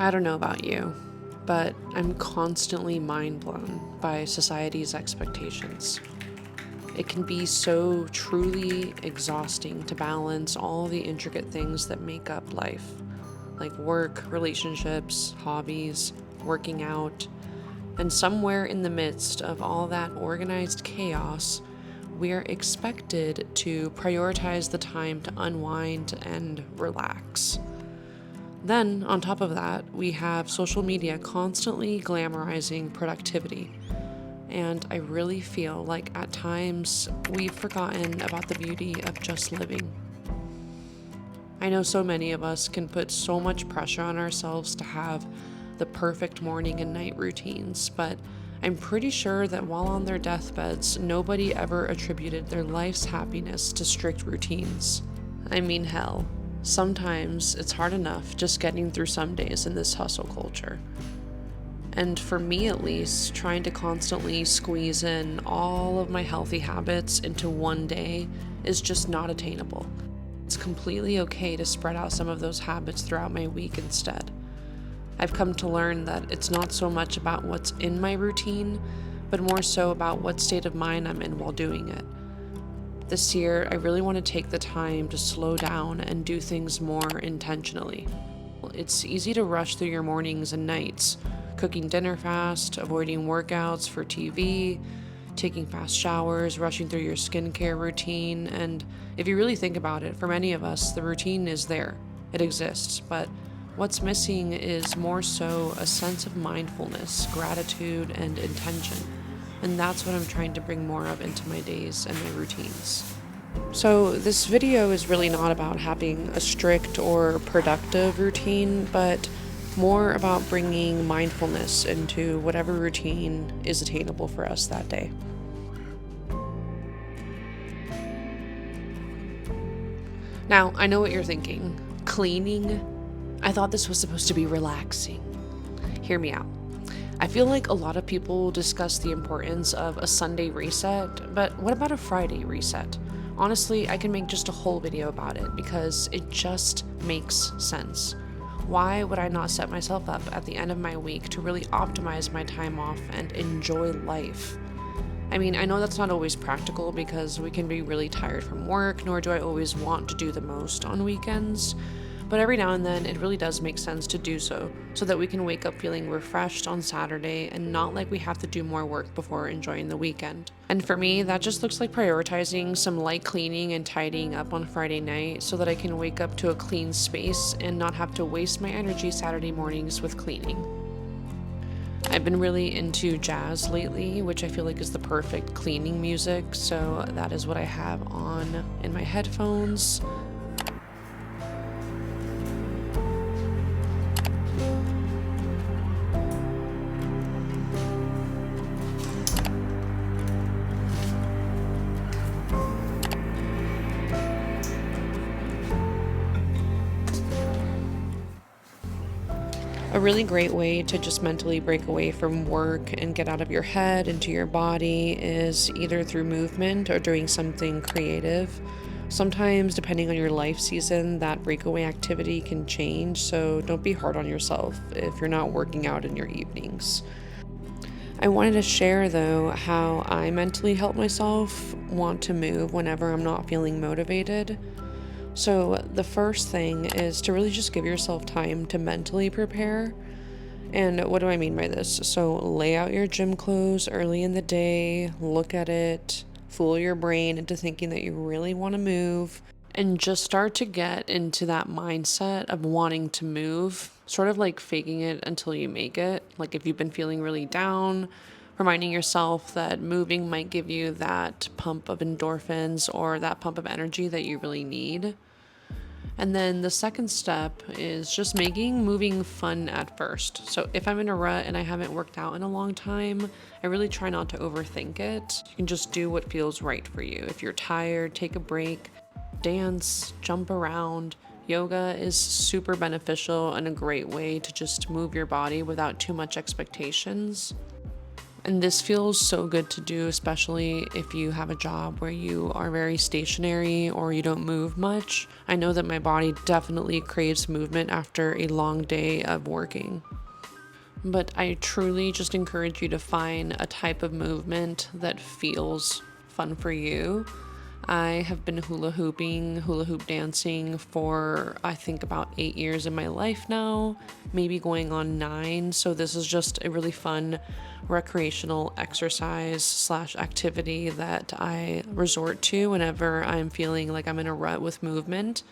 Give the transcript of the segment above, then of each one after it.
I don't know about you, but I'm constantly mind blown by society's expectations. It can be so truly exhausting to balance all the intricate things that make up life, like work, relationships, hobbies, working out, and somewhere in the midst of all that organized chaos, we're expected to prioritize the time to unwind and relax. Then, on top of that, we have social media constantly glamorizing productivity. And I really feel like at times we've forgotten about the beauty of just living. I know so many of us can put so much pressure on ourselves to have the perfect morning and night routines, but I'm pretty sure that while on their deathbeds, nobody ever attributed their life's happiness to strict routines. I mean, hell, sometimes it's hard enough just getting through some days in this hustle culture. And for me at least, trying to constantly squeeze in all of my healthy habits into one day is just not attainable. It's completely okay to spread out some of those habits throughout my week instead. I've come to learn that it's not so much about what's in my routine, but more so about what state of mind I'm in while doing it. This year, I really want to take the time to slow down and do things more intentionally. It's easy to rush through your mornings and nights, cooking dinner fast, avoiding workouts for TV, taking fast showers, rushing through your skincare routine, and if you really think about it, for many of us, the routine is there. It exists, but what's missing is more so a sense of mindfulness, gratitude, and intention. And that's what I'm trying to bring more of into my days and my routines. So this video is really not about having a strict or productive routine, but more about bringing mindfulness into whatever routine is attainable for us that day. Now, I know what you're thinking. Cleaning? I thought this was supposed to be relaxing. Hear me out. I feel like a lot of people discuss the importance of a Sunday reset, but what about a Friday reset? Honestly, I can make just a whole video about it because it just makes sense. Why would I not set myself up at the end of my week to really optimize my time off and enjoy life? I mean, I know that's not always practical because we can be really tired from work, nor do I always want to do the most on weekends. But every now and then, it really does make sense to do so that we can wake up feeling refreshed on Saturday and not like we have to do more work before enjoying the weekend. And for me, that just looks like prioritizing some light cleaning and tidying up on Friday night so that I can wake up to a clean space and not have to waste my energy Saturday mornings with cleaning. I've been really into jazz lately, which I feel like is the perfect cleaning music, so that is what I have on in my headphones. A really great way to just mentally break away from work and get out of your head into your body is either through movement or doing something creative. Sometimes, depending on your life season, that breakaway activity can change, so don't be hard on yourself if you're not working out in your evenings. I wanted to share, though, how I mentally help myself want to move whenever I'm not feeling motivated. So the first thing is to really just give yourself time to mentally prepare. And what do I mean by this? So lay out your gym clothes early in the day, look at it, fool your brain into thinking that you really want to move, and just start to get into that mindset of wanting to move, sort of like faking it until you make it. Like if you've been feeling really down, reminding yourself that moving might give you that pump of endorphins or that pump of energy that you really need. And then the second step is just making moving fun at first. So if I'm in a rut and I haven't worked out in a long time, I really try not to overthink it. You can just do what feels right for you. If you're tired, take a break, dance, jump around. Yoga is super beneficial and a great way to just move your body without too much expectations. And this feels so good to do, especially if you have a job where you are very stationary or you don't move much. I know that my body definitely craves movement after a long day of working. But I truly just encourage you to find a type of movement that feels fun for you. I have been hula hoop dancing for I think about 8 years in my life now, maybe going on 9. So this is just a really fun recreational exercise slash activity that I resort to whenever I'm feeling like I'm in a rut with movement.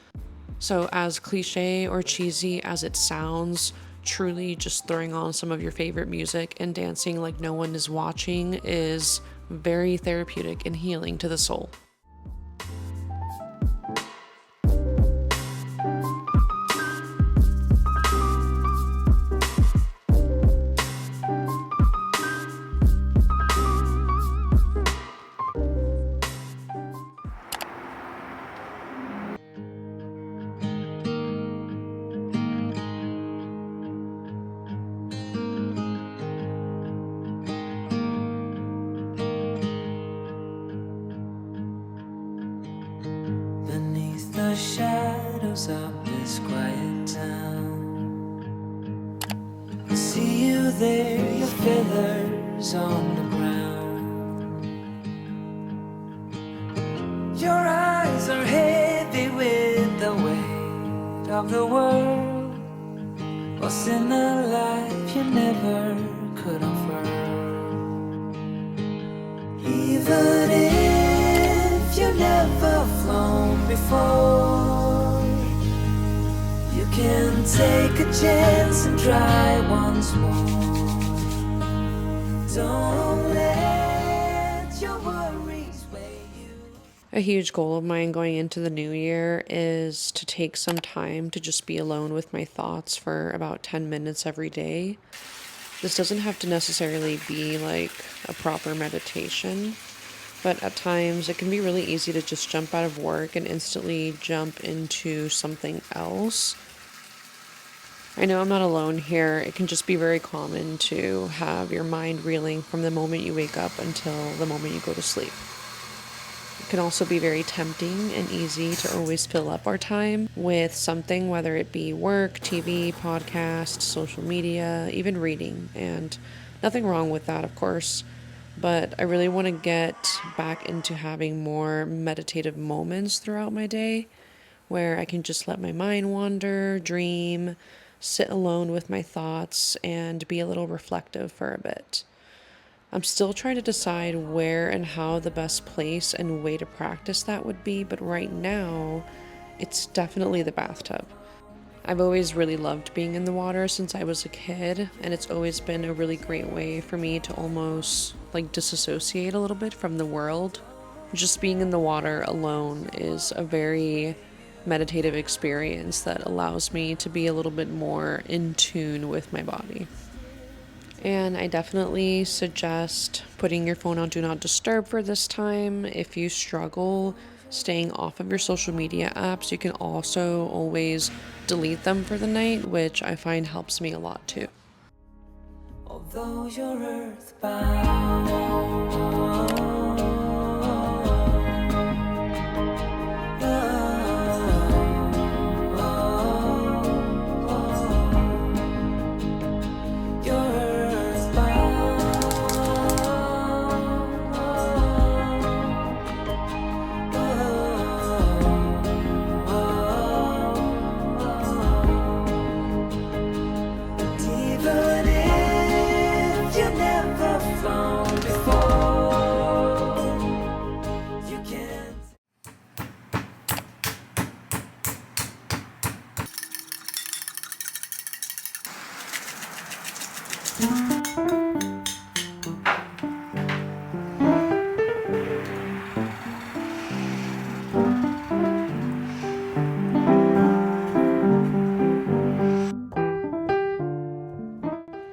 So, as cliche or cheesy as it sounds, truly just throwing on some of your favorite music and dancing like no one is watching is very therapeutic and healing to the soul. Beneath the shadows of this quiet town, I see you there, your feathers on the ground. Your eyes are heavy with the weight of the world. What's in a life you never could unfurl? Even if you never flown before, you can take a chance and try once more. Don't let your worries weigh you. A huge goal of mine going into the new year is to take some time to just be alone with my thoughts for about 10 minutes every day. This doesn't have to necessarily be like a proper meditation, but at times it can be really easy to just jump out of work and instantly jump into something else. I know I'm not alone here. It can just be very common to have your mind reeling from the moment you wake up until the moment you go to sleep. It can also be very tempting and easy to always fill up our time with something, whether it be work, TV, podcast, social media, even reading. And nothing wrong with that, of course. But I really want to get back into having more meditative moments throughout my day where I can just let my mind wander, dream, sit alone with my thoughts, and be a little reflective for a bit. I'm still trying to decide where and how the best place and way to practice that would be, but right now, it's definitely the bathtub. I've always really loved being in the water since I was a kid, and it's always been a really great way for me to almost like disassociate a little bit from the world. Just being in the water alone is a very meditative experience that allows me to be a little bit more in tune with my body. And I definitely suggest putting your phone on Do Not Disturb for this time. If you struggle staying off of your social media apps, you can also always delete them for the night, which I find helps me a lot too. Although you're earthbound,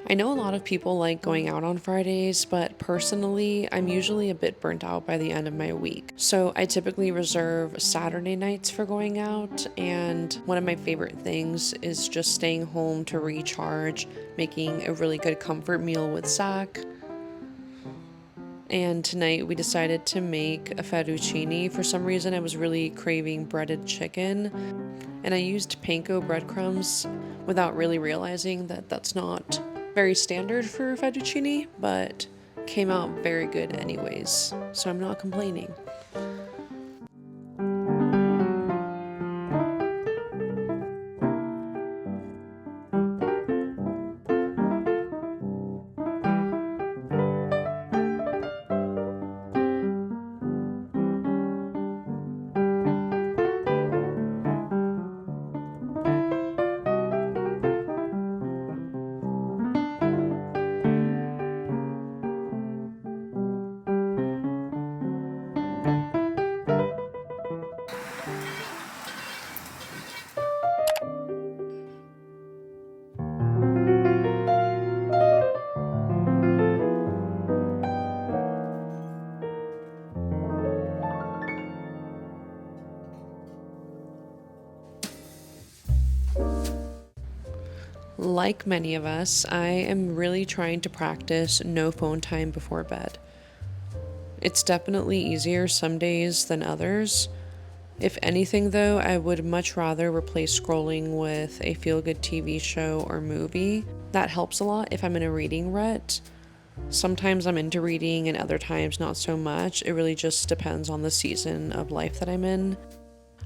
I know a lot of people like going out on Fridays, but personally, I'm usually a bit burnt out by the end of my week. So I typically reserve Saturday nights for going out, and one of my favorite things is just staying home to recharge, making a really good comfort meal with Zach, And tonight we decided to make a fettuccine. For some reason, I was really craving breaded chicken, and I used panko breadcrumbs without really realizing that that's not very standard for fettuccine, but came out very good anyways. So I'm not complaining. Like many of us, I am really trying to practice no phone time before bed. It's definitely easier some days than others. If anything, though, I would much rather replace scrolling with a feel good TV show or movie. That helps a lot if I'm in a reading rut. Sometimes I'm into reading and other times not so much. It really just depends on the season of life that I'm in.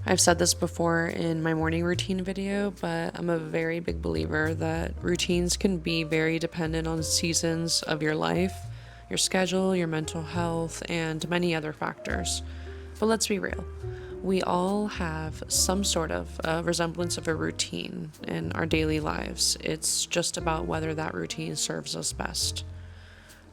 I've said this before in my morning routine video, but I'm a very big believer that routines can be very dependent on seasons of your life, your schedule, your mental health, and many other factors. But let's be real. We all have some sort of resemblance of a routine in our daily lives. It's just about whether that routine serves us best.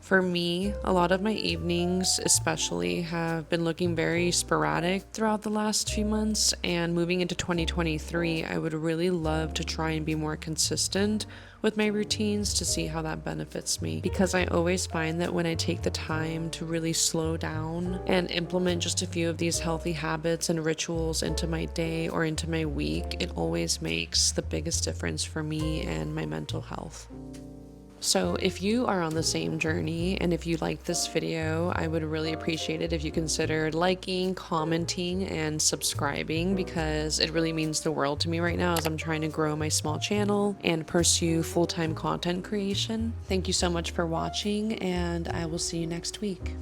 For me, a lot of my evenings, especially, have been looking very sporadic throughout the last few months, and moving into 2023, I would really love to try and be more consistent with my routines to see how that benefits me. Because I always find that when I take the time to really slow down and implement just a few of these healthy habits and rituals into my day or into my week, it always makes the biggest difference for me and my mental health. So if you are on the same journey and if you like this video, I would really appreciate it if you considered liking, commenting, and subscribing, because it really means the world to me right now as I'm trying to grow my small channel and pursue full-time content creation. Thank you so much for watching, and I will see you next week.